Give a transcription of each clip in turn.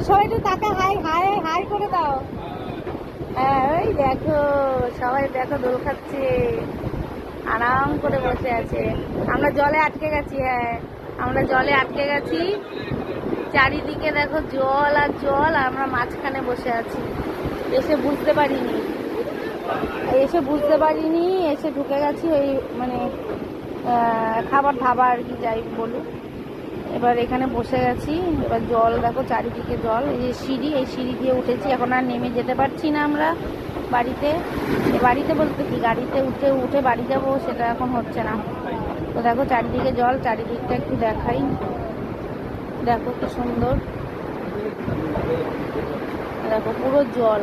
সবাই একটু তাকে হাই হাই হাই করে দাও। হ্যাঁ ওই দেখো সবাই দেখো দোল খাচ্ছে, আরাম করে বসে আছে। আমরা জলে আটকে গেছি। হ্যাঁ আমরা জলে আটকে গেছি, চারিদিকে দেখো জল আর জল, আর আমরা মাঝখানে বসে আছি। এসে বুঝতে পারিনি এসে ঢুকে গেছি ওই মানে খাবার ধাবা আর কি যাই বলুন। এবার এখানে বসে গেছি। এবার জল দেখো চারিদিকে জল, এই যে সিঁড়ি, এই সিঁড়ি দিয়ে উঠেছি। এখন আর নেমে যেতে পারছি না আমরা বাড়িতে বলতে কি গাড়িতে উঠে বাড়ি যাব, সেটা এখন হচ্ছে না। তো দেখো চারিদিকে জল, চারিদিকটা একটু দেখাই। দেখো কি সুন্দর, দেখো পুরো জল।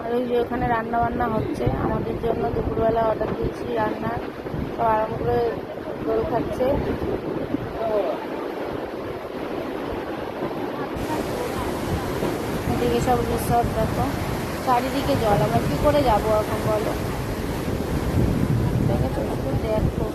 আর ওই যে ওখানে রান্না বান্না হচ্ছে আমাদের জন্য, দুপুরবেলা অর্ডার দিয়েছি রান্নার, তো আরাম করে দোল খাচ্ছে। এদিকে সব রিসর্ট দেখো, চারিদিকে জল। আমরা কি করে যাবো এখন বলো? দেখেছো শুধু দেখো,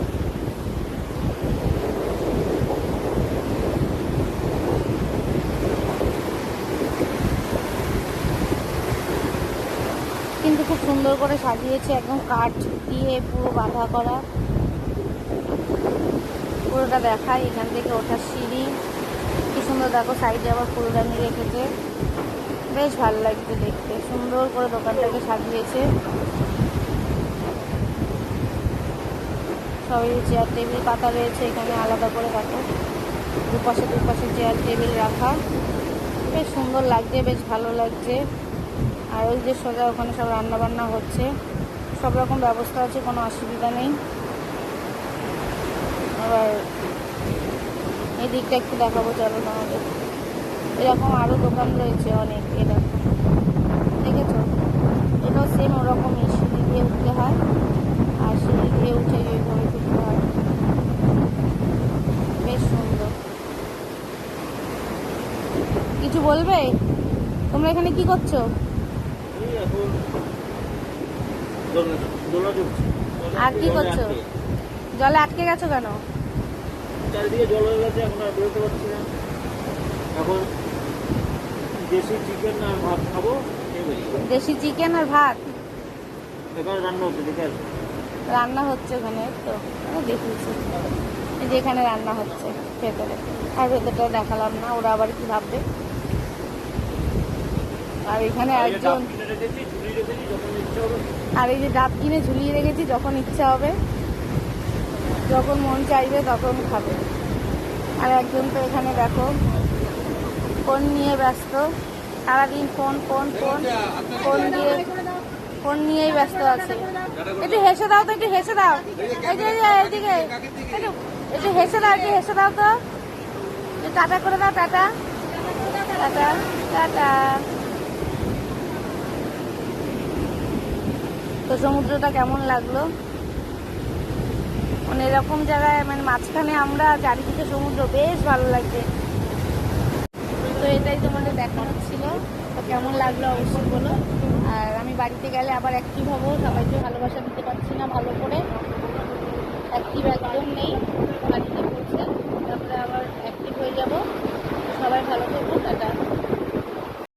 কিন্তু খুব সুন্দর করে সাজিয়েছে, একদম কাঠ দিয়ে পুরো বাঁধা করা। পুরোটা দেখায়, এখান থেকে ওঠার সিঁড়ি কি সুন্দর। দেখো সাইডে আবার ফুলদানি রেখেছে, বেশ ভালো লাগছে দেখতে। সুন্দর করে দোকানটাকে সাজিয়েছে। সবই চেয়ার টেবিল পাতা রয়েছে এখানে আলাদা করে। দেখো দুপাশে চেয়ার টেবিল রাখা, বেশ সুন্দর লাগছে, বেশ ভালো লাগছে। আর ওই যে সোজা ওখানে সব রান্না বান্না হচ্ছে, সব রকম ব্যবস্থা আছে, কোনো অসুবিধা নেই। আবার এই দিকটা একটু দেখাবো চলো তোমাদের। এরকম আরও দোকান রয়েছে অনেক। এটা দেখেছো, এটাও সেম ওরকমই, সিঁড়ি দিয়ে উঠতে হয়, আর সিঁড়ি দিয়ে উঠে এইভাবে উঠতে হয়। বেশ সুন্দর। কিছু বলবে? তোমরা এখানে কি করছো? আর কি করছো? জলে আটকে গেছো কেন? চারিদিকে জল হয়ে গেছে, এখন আর বেরোতে পারছি না। এখন দেশি চিকেন আর ভাত খাবো। দেশি চিকেন আর ভাত এখানে রান্না হচ্ছে, দেখে আসবো। রান্না হচ্ছে ওখানে, তো দেখেছি এই যে এখানে রান্না হচ্ছে ভেতরে। আর ভেতরটা দেখালাম না, ওরা আবার কি ভাববে। আর এখানে একজন, আর এই যে ডাব কিনে ঝুলিয়ে রেখেছি, যখন ইচ্ছা হবে, যখন মন চাইবে তখন খাবে। আর একজন তো এখানে দেখো ফোন নিয়ে ব্যস্ত, সারাদিন ফোন নিয়েই ব্যস্ত আছে। একটু হেসে দাও তো, একটু হেসে দাও। এই যে এইদিকে একটু হেসে দাও তো। টাটা করে দাও, টাটা টাটা টাটা। তো সমুদ্রটা কেমন লাগলো? মানে এরকম জায়গায়, মানে মাঝখানে আমরা, চারিদিকে সমুদ্র, বেশ ভালো লাগছে। তো এটাই তোমাদের দেখানো ছিল। তো কেমন লাগলো অবশ্যই বলো। আর আমি বাড়িতে গেলে আবার অ্যাক্টিভ হবো, সবাইকে ভালোবাসা দিতে পারছি না ভালো করে, অ্যাক্টিভ একদম নেই। বাড়িতে পৌঁছে তারপরে আবার অ্যাক্টিভ হয়ে যাব। সবাই ভালো করে